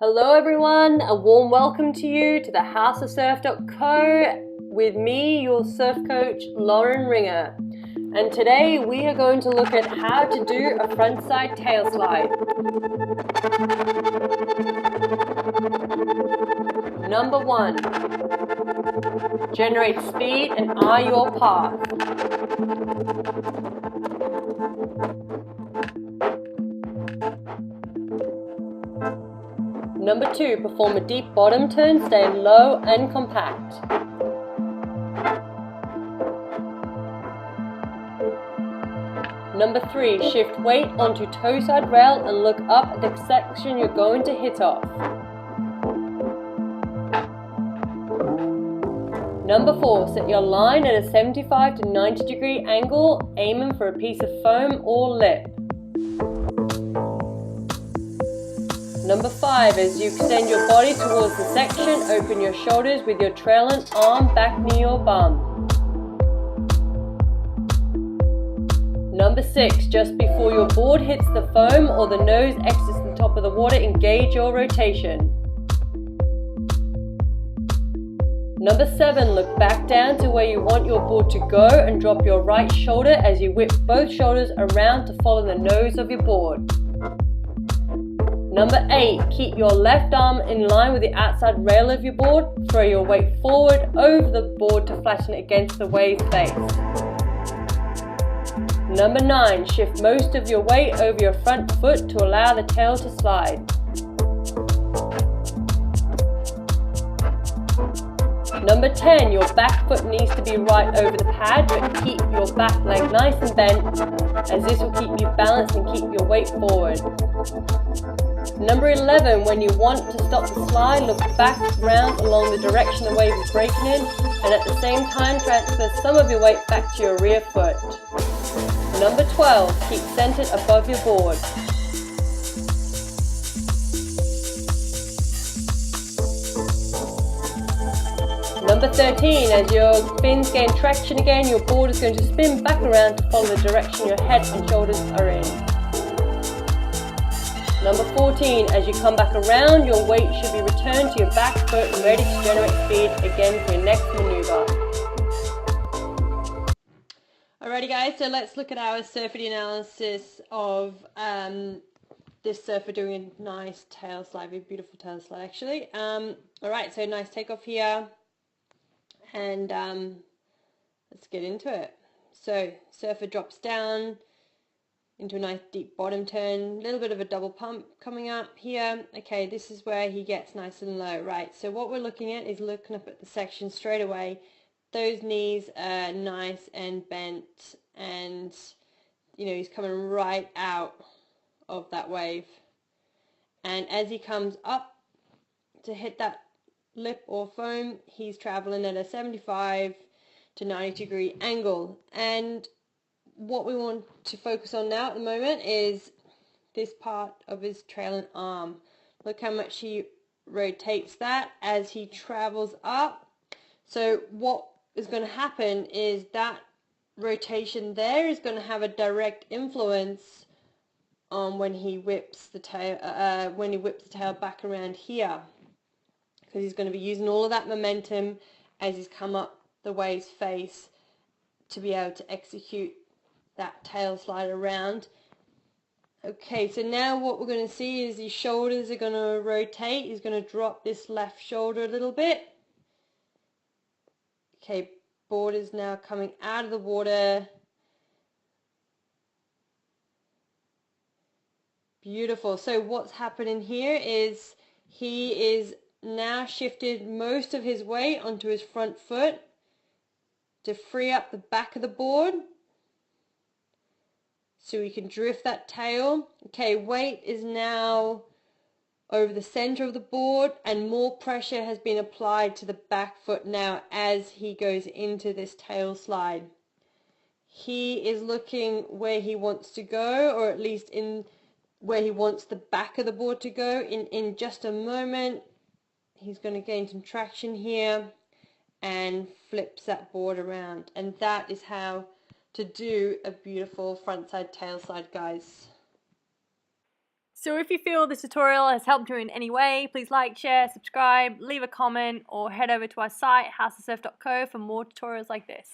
Hello everyone, a warm welcome to you to the houseofsurf.co with me, your surf coach, Lauren Ringer. And today we are going to look at how to do a frontside tail slide. Number 1, generate speed and eye your path. Number 2, perform a deep bottom turn, staying low and compact. Number 3, shift weight onto toe side rail and look up at the section you're going to hit off. Number 4, set your line at a 75 to 90 degree angle, aiming for a piece of foam or lip. Number 5, as you extend your body towards the section, open your shoulders with your trailing arm back near your bum. Number 6, just before your board hits the foam or the nose exits the top of the water, engage your rotation. Number 7, look back down to where you want your board to go and drop your right shoulder as you whip both shoulders around to follow the nose of your board. Number 8, keep your left arm in line with the outside rail of your board. Throw your weight forward over the board to flatten it against the wave face. Number 9, shift most of your weight over your front foot to allow the tail to slide. Number 10, your back foot needs to be right over the pad, but keep your back leg nice and bent, as this will keep you balanced and keep your weight forward. Number 11, when you want to stop the slide, look back round along the direction the wave is breaking in, and at the same time transfer some of your weight back to your rear foot. Number 12, keep centered above your board. Number 13, as your fins gain traction again, your board is going to spin back around to follow the direction your head and shoulders are in. Number 14, as you come back around, your weight should be returned to your back foot and ready to generate speed again for your next maneuver. Alrighty guys, so let's look at our surfer analysis of this surfer doing a nice tail slide, a beautiful tail slide actually. Alright, so nice takeoff here, and let's get into it. So surfer drops down into a nice deep bottom turn, a little bit of a double pump coming up here. Okay, this is where he gets nice and low, right? So what we're looking at is looking up at the section straight away. Those knees are nice and bent, and you know, he's coming right out of that wave. And as he comes up to hit that lip or foam, he's traveling at a 75 to 90 degree angle. And what we want to focus on now at the moment is this part of his trailing arm. Look how much he rotates that as he travels up. So what is going to happen is that rotation there is going to have a direct influence on when he whips the tail back around here, because he's going to be using all of that momentum as he's come up the wave's face to be able to execute that tail slide around. Okay, so now what we're going to see is his shoulders are going to rotate. He's going to drop this left shoulder a little bit. Okay, board is now coming out of the water. Beautiful. So what's happening here is he is now shifted most of his weight onto his front foot to free up the back of the board, so we can drift that tail. Okay, weight is now over the center of the board, and more pressure has been applied to the back foot now as he goes into this tail slide. He is looking where he wants to go, or at least in where he wants the back of the board to go. In just a moment, he's going to gain some traction here and flips that board around. And that is how to do a beautiful frontside tail slide, guys. So if you feel this tutorial has helped you in any way, please like, share, subscribe, leave a comment, or head over to our site howtosurf.co for more tutorials like this.